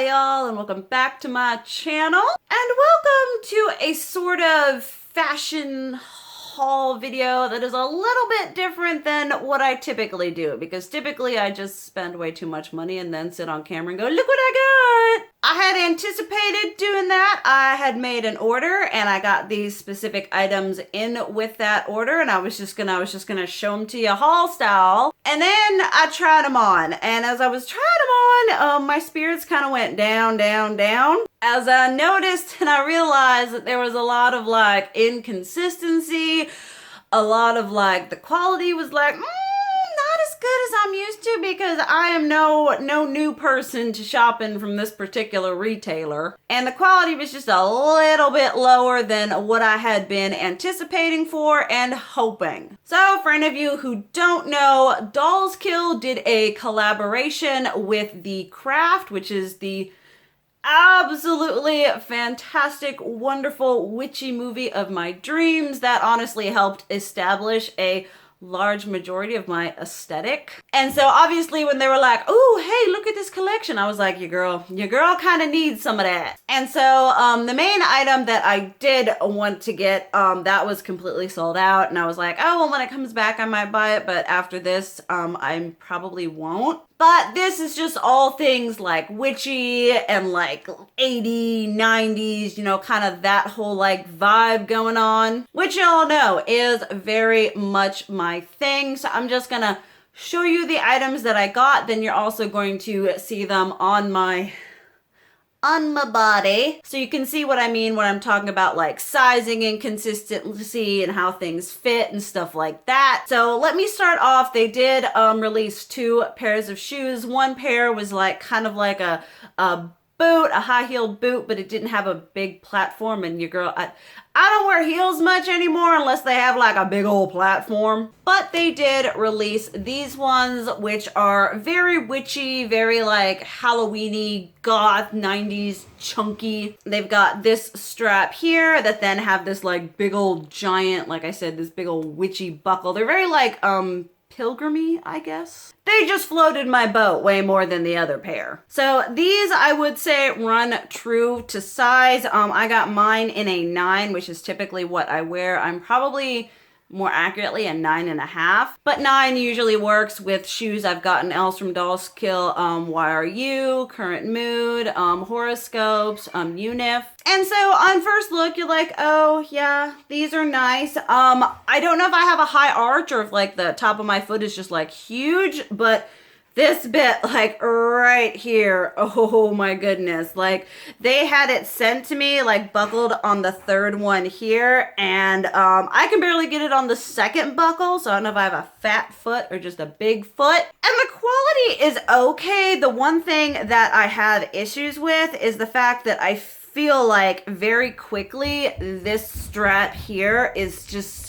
Hi y'all, and welcome back to my channel. And welcome to a sort of fashion haul video that is a little bit different than what I typically do, because typically I just spend way too much money and then sit on camera and go, look what I got! I had anticipated doing that. I had made an order and I got these specific items in with that order, and I was just gonna show them to you haul style. And then I tried them on, and as I was trying them on, my spirits kind of went down, down, down. As I noticed and I realized that there was a lot of like inconsistency, a lot of like the quality was like, not as good as I'm used to, because I am no new person to shopping from this particular retailer. And the quality was just a little bit lower than what I had been anticipating for and hoping. So for any of you who don't know, DollsKill did a collaboration with The Craft, which is the absolutely fantastic, wonderful, witchy movie of my dreams that honestly helped establish a large majority of my aesthetic. And so obviously when they were like, oh, hey, look at this collection, I was like, your girl kind of needs some of that. And so the main item that I did want to get, that was completely sold out. And I was like, oh, well, when it comes back, I might buy it. But after this, I probably won't. But this is just all things like witchy and like 80s, 90s, you know, kind of that whole like vibe going on, which y'all know is very much my thing. So I'm just gonna show you the items that I got. Then you're also going to see them on my body, so you can see what I mean when I'm talking about like sizing and consistency and how things fit and stuff like that. So let me start off. They did release 2 pairs of shoes. One pair was like kind of like a boot, a high-heeled boot, but it didn't have a big platform. And your girl, I don't wear heels much anymore unless they have like a big old platform. But they did release these ones, which are very witchy, very like Halloween-y, goth, 90s, chunky. They've got this strap here that then have this like big old giant, like I said, this big old witchy buckle. They're very like pilgrimy, I guess. They just floated my boat way more than the other pair. So these, I would say, run true to size. I got mine in a 9, which is typically what I wear. I'm probably more accurately a 9.5, but 9 usually works with shoes I've gotten else from DollsKill, Why Are You, Current Mood, Horoscopes, Unif. And so on first look, you're like, oh yeah, these are nice. I don't know if I have a high arch or if like the top of my foot is just like huge, but this bit like right here, oh my goodness, like they had it sent to me like buckled on the 3rd one here, and I can barely get it on the 2nd buckle, so I don't know if I have a fat foot or just a big foot. And the quality is okay. The one thing that I have issues with is the fact that I feel like very quickly this strap here is just,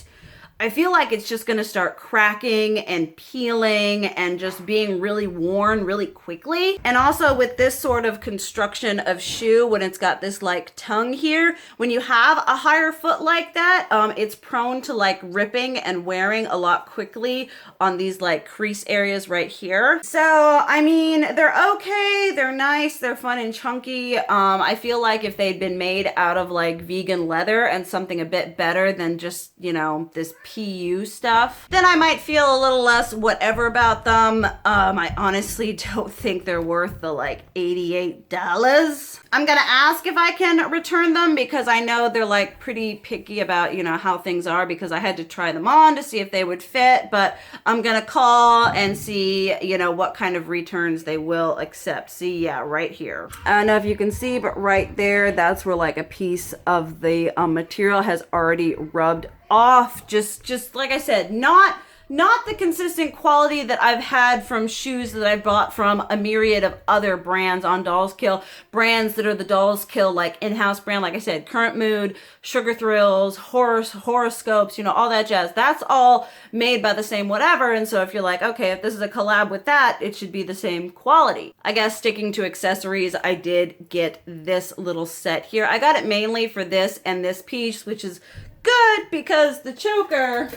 I feel like it's just gonna start cracking and peeling and just being really worn really quickly. And also with this sort of construction of shoe, when it's got this like tongue here, when you have a higher foot like that, it's prone to like ripping and wearing a lot quickly on these like crease areas right here. So, I mean, they're okay, they're nice, they're fun and chunky. I feel like if they'd been made out of like vegan leather and something a bit better than just, you know, this PU stuff, then I might feel a little less whatever about them. I honestly don't think they're worth the like $88. I'm gonna ask if I can return them, because I know they're like pretty picky about, you know, how things are, because I had to try them on to see if they would fit. But I'm gonna call and see, you know, what kind of returns they will accept. See, yeah, right here. I don't know if you can see, but right there, that's where like a piece of the material has already rubbed off. Just like I said, not the consistent quality that I've had from shoes that I bought from a myriad of other brands on DollsKill, brands that are the DollsKill like in-house brand. Like I said, Current Mood, Sugar Thrills, Horoscopes, you know, all that jazz. That's all made by the same whatever. And so if you're like, okay, if this is a collab with that, it should be the same quality. I guess sticking to accessories, I did get this little set here. I got it mainly for this and this piece, which is good because the choker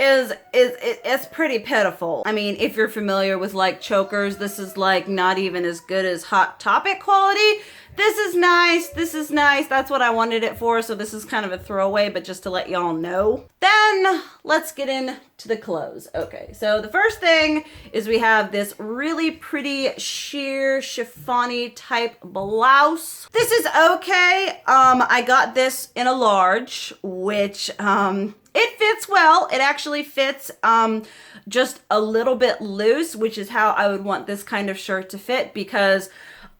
it's pretty pitiful. I mean, if you're familiar with like chokers, this is like not even as good as Hot Topic quality. This is nice. This is nice. That's what I wanted it for. So this is kind of a throwaway, but just to let y'all know. Then let's get into the clothes. Okay, so the first thing is we have this really pretty sheer chiffon-y type blouse. This is okay. I got this in a large, which it fits well. It actually fits just a little bit loose, which is how I would want this kind of shirt to fit, because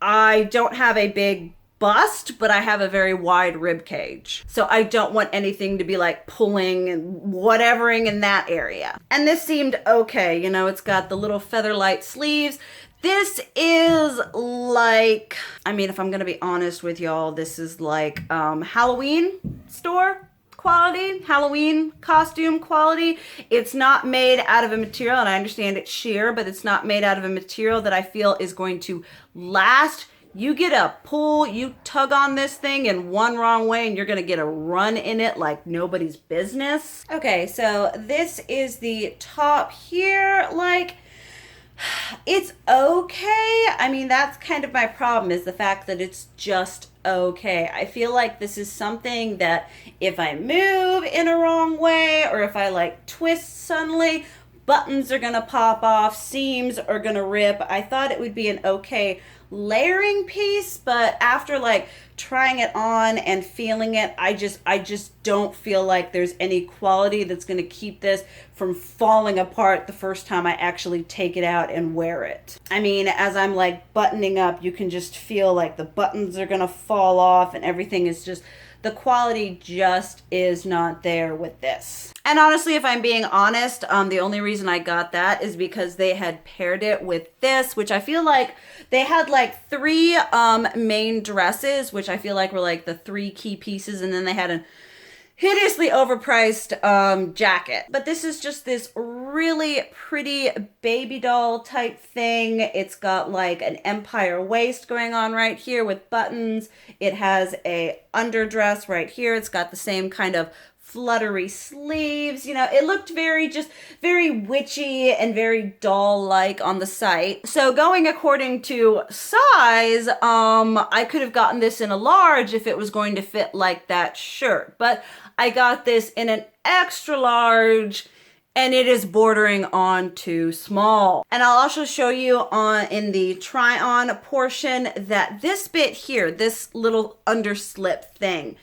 I don't have a big bust, but I have a very wide rib cage. So I don't want anything to be like pulling and whatevering in that area. And this seemed okay. You know, it's got the little featherlight sleeves. This is like, I mean, if I'm gonna be honest with y'all, this is like Halloween store quality, Halloween costume quality. It's not made out of a material, and I understand it's sheer, but it's not made out of a material that I feel is going to last. You get a pull, you tug on this thing in one wrong way and you're gonna get a run in it like nobody's business. Okay, so this is the top here. Like, it's okay. I mean, that's kind of my problem, is the fact that it's just okay. I feel like this is something that if I move in a wrong way, or if I like twist suddenly, buttons are gonna pop off, seams are gonna rip. I thought it would be an okay layering piece, but after like trying it on and feeling it, I just don't feel like there's any quality that's going to keep this from falling apart the first time I actually take it out and wear it. I mean, as I'm like buttoning up, you can just feel like the buttons are going to fall off and everything is just, the quality just is not there with this. And honestly, if I'm being honest, the only reason I got that is because they had paired it with this, which I feel like they had like 3 main dresses, which I feel like were like the 3 key pieces, and then they had a hideously overpriced jacket. But this is just this really pretty baby doll type thing. It's got like an empire waist going on right here with buttons. It has a underdress right here. It's got the same kind of fluttery sleeves. You know, it looked very witchy and very doll-like on the site. So going according to size, I could have gotten this in a large if it was going to fit like that shirt, but I got this in an extra large and it is bordering on too small. And I'll also show you in the try on portion that this bit here, this little underslip thing,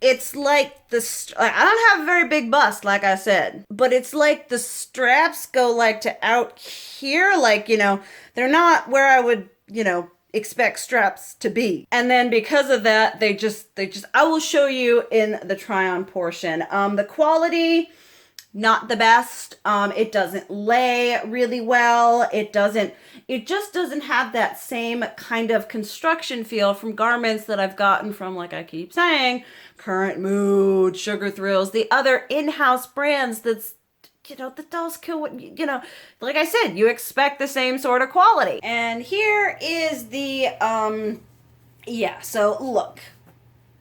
it's like I don't have a very big bust, like I said, but it's like the straps go like to out here. Like, you know, they're not where I would, you know, expect straps to be. And then because of that, they just, I will show you in the try on portion. The quality, not the best. It doesn't lay really well. It just doesn't have that same kind of construction feel from garments that I've gotten from, like I keep saying, Current Mood, Sugar Thrills, the other in-house brands that's, you know, the DollsKill, you know, like I said, you expect the same sort of quality. And here is the, yeah, so look,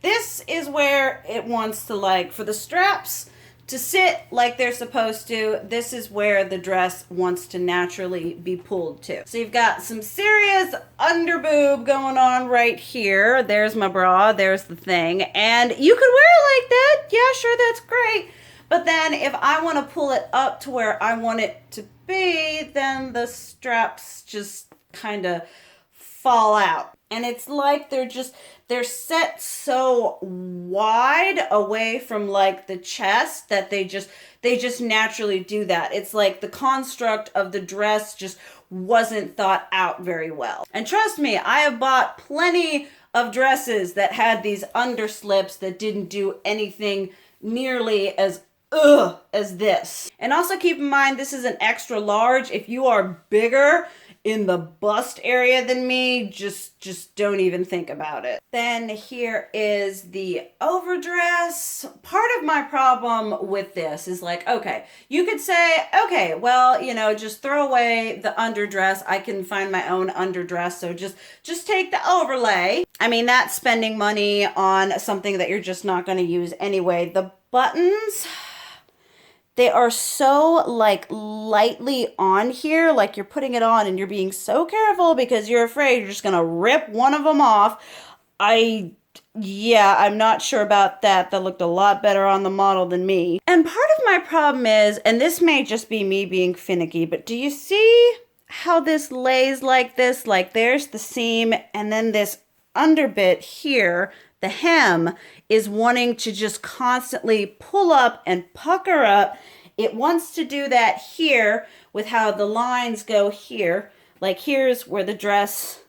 this is where it wants to, like, for the straps to sit like they're supposed to, this is where the dress wants to naturally be pulled to. So you've got some serious underboob going on right here. There's my bra, there's the thing. And you could wear it like that. Yeah, sure, that's great. But then if I want to pull it up to where I want it to be, then the straps just kind of fall out. And it's like they're set so wide away from like the chest that they just naturally do that. It's like the construct of the dress just wasn't thought out very well. And trust me, I have bought plenty of dresses that had these underslips that didn't do anything nearly as this. And also keep in mind, this is an extra large. If you are bigger in the bust area than me, just don't even think about it. Then here is the overdress. Part of my problem with this is like, okay, you could say, okay, well, you know, just throw away the underdress. I can find my own underdress, so just take the overlay. I mean, that's spending money on something that you're just not going to use anyway. The buttons, They are so like lightly on here, like you're putting it on and you're being so careful because you're afraid you're just gonna rip one of them off. Yeah, I'm not sure about that. That looked a lot better on the model than me. And part of my problem is, and this may just be me being finicky, but do you see how this lays like this? Like there's the seam and then this underbit here, the hem, is wanting to just constantly pull up and pucker up. It wants to do that here with how the lines go here. Like here's where the dress,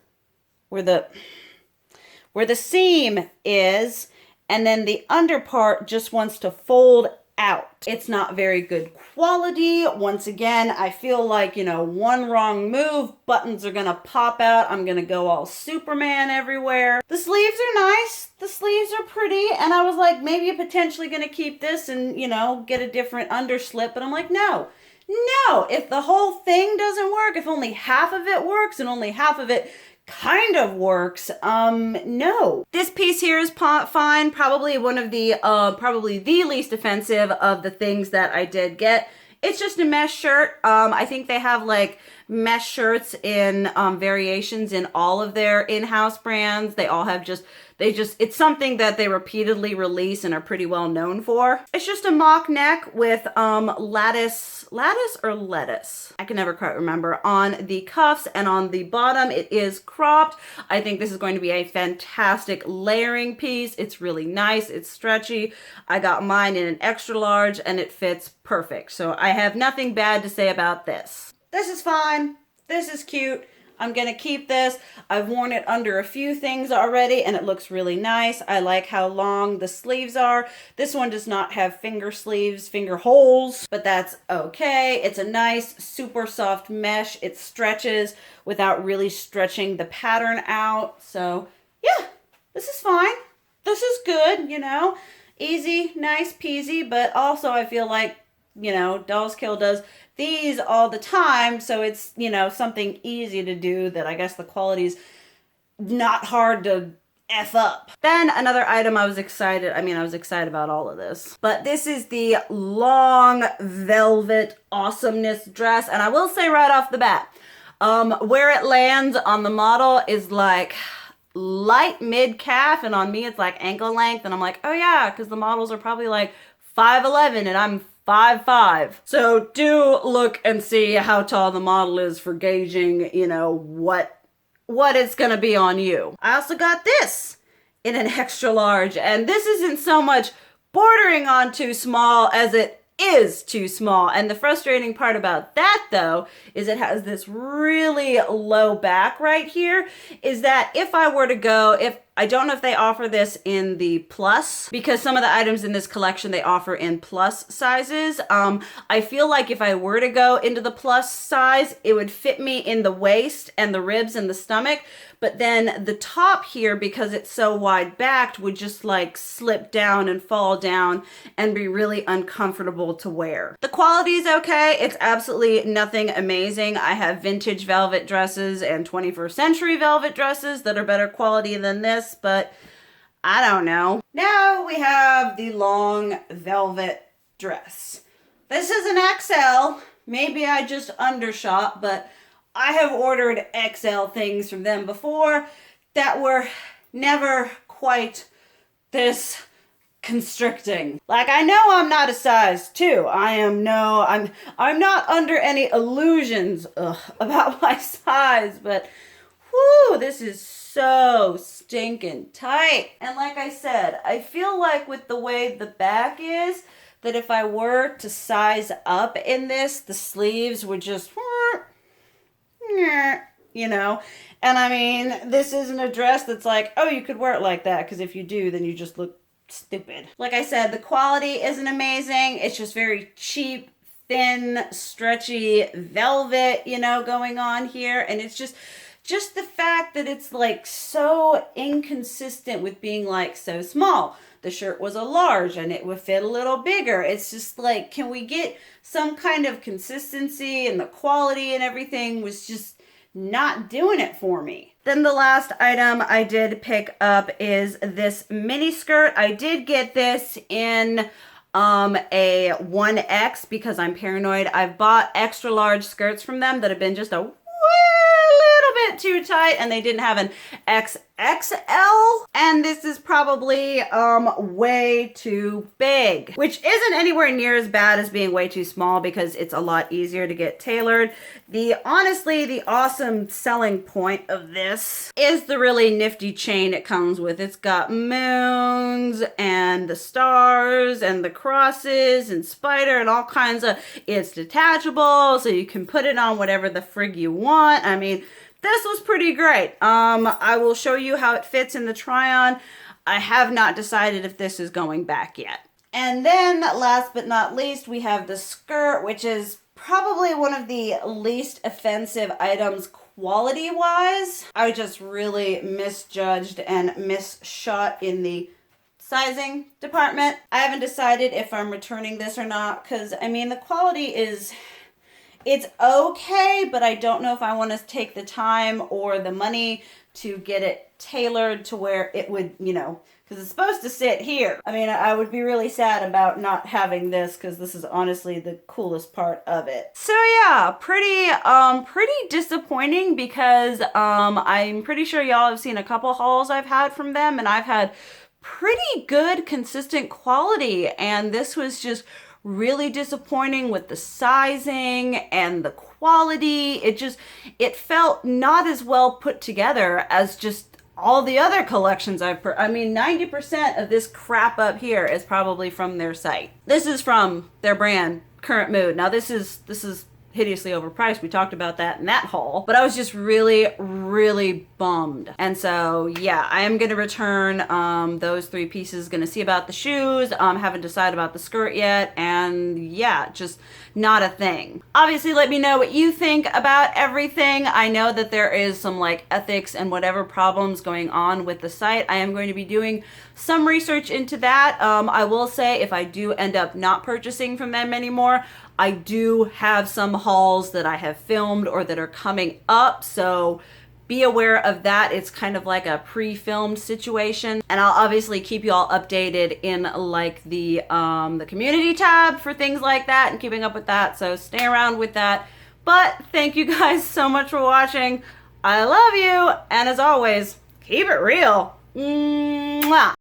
where the seam is, and then the under part just wants to fold out. It's not very good quality. Once again, I feel like, you know, one wrong move, buttons are gonna pop out. I'm gonna go all Superman everywhere. The sleeves are nice. The sleeves are pretty. And I was like, maybe potentially gonna keep this and, you know, get a different underslip. But I'm like, no. If the whole thing doesn't work, if only half of it works and only half of it kind of works, no. This piece here is fine. Probably one of the, probably the least offensive of the things that I did get. It's just a mesh shirt. I think they have like mesh shirts in variations in all of their in-house brands. They all have it's something that they repeatedly release and are pretty well known for. It's just a mock neck with lattice or lettuce, I can never quite remember, on the cuffs, and on the bottom it is cropped. I think this is going to be a fantastic layering piece. It's really nice, it's stretchy. I got mine in an extra large and it fits perfect. So I have nothing bad to say about this. This is fine. This is cute. I'm gonna keep this. I've worn it under a few things already and it looks really nice. I like how long the sleeves are. This one does not have finger sleeves, finger holes, but that's okay. It's a nice, super soft mesh. It stretches without really stretching the pattern out. So yeah, this is fine. This is good, you know, easy, nice peasy, but also I feel like, you know, DollsKill does these all the time, so it's, you know, something easy to do that I guess the quality's not hard to F up. Then another item I was excited about all of this, but this is the long velvet awesomeness dress, and I will say right off the bat, where it lands on the model is like light mid-calf, and on me it's like ankle length, and I'm like, oh yeah, because the models are probably like 5'11", and I'm 5'5". So do look and see how tall the model is for gauging, you know, what it's gonna be on you. I also got this in an extra large, and this isn't so much bordering on too small as it is too small. And the frustrating part about that though is it has this really low back right here, is that if I were to go, I don't know if they offer this in the plus, because some of the items in this collection they offer in plus sizes. I feel like if I were to go into the plus size, it would fit me in the waist and the ribs and the stomach, but then the top here, because it's so wide backed, would just like slip down and fall down and be really uncomfortable to wear. The quality is okay. It's absolutely nothing amazing. I have vintage velvet dresses and 21st century velvet dresses that are better quality than this, but I don't know. Now we have the long velvet dress. This is an XL. Maybe I just undershot, but I have ordered XL things from them before that were never quite this constricting. Like, I know I'm not a size 2. I'm not under any illusions about my size, but whoo, this is so stinking tight. And like I said, I feel like with the way the back is, that if I were to size up in this, the sleeves would just, you know. And I mean, this isn't a dress that's like, oh, you could wear it like that, because if you do, then you just look stupid. Like I said, the quality isn't amazing. It's just very cheap, thin, stretchy velvet, you know, going on here. And it's just the fact that it's like so inconsistent with being like so small. The shirt was a large and it would fit a little bigger. It's just like, can we get some kind of consistency? And the quality and everything was just not doing it for me. Then the last item I did pick up is this mini skirt. I did get this in a 1X because I'm paranoid. I've bought extra large skirts from them that have been just a little bit too tight, and they didn't have an XXL, and this is probably way too big, which isn't anywhere near as bad as being way too small because it's a lot easier to get tailored. Honestly, the awesome selling point of this is the really nifty chain it comes with. It's got moons and the stars and the crosses and spider and all kinds of, it's detachable, so you can put it on whatever the frig you want. I mean, this was pretty great. I will show you how it fits in the try-on. I have not decided if this is going back yet. And then last but not least, we have the skirt, which is probably one of the least offensive items quality-wise. I just really misjudged and misshot in the sizing department. I haven't decided if I'm returning this or not because, I mean, the quality is... it's okay, but I don't know if I want to take the time or the money to get it tailored to where it would, you know, because it's supposed to sit here. I mean, I would be really sad about not having this because this is honestly the coolest part of it. So yeah, pretty disappointing because I'm pretty sure y'all have seen a couple hauls I've had from them, and I've had pretty good consistent quality, and this was just really disappointing with the sizing and the quality. It felt not as well put together as just all the other collections I mean, 90% of this crap up here is probably from their site. This is from their brand, Current Mood. Now this is hideously overpriced. We talked about that in that haul, but I was just really bummed. And so yeah, I am going to return those 3 pieces. Going to see about the shoes. Haven't decided about the skirt yet, and yeah, just not a thing. Obviously, let me know what you think about everything. I know that there is some like ethics and whatever problems going on with the site. I am going to be doing some research into that. I will say if I do end up not purchasing from them anymore, I do have some hauls that I have filmed or that are coming up, so be aware of that. It's kind of like a pre-filmed situation, and I'll obviously keep you all updated in like the community tab for things like that and keeping up with that, so stay around with that. But thank you guys so much for watching. I love you, and as always, keep it real. Mwah.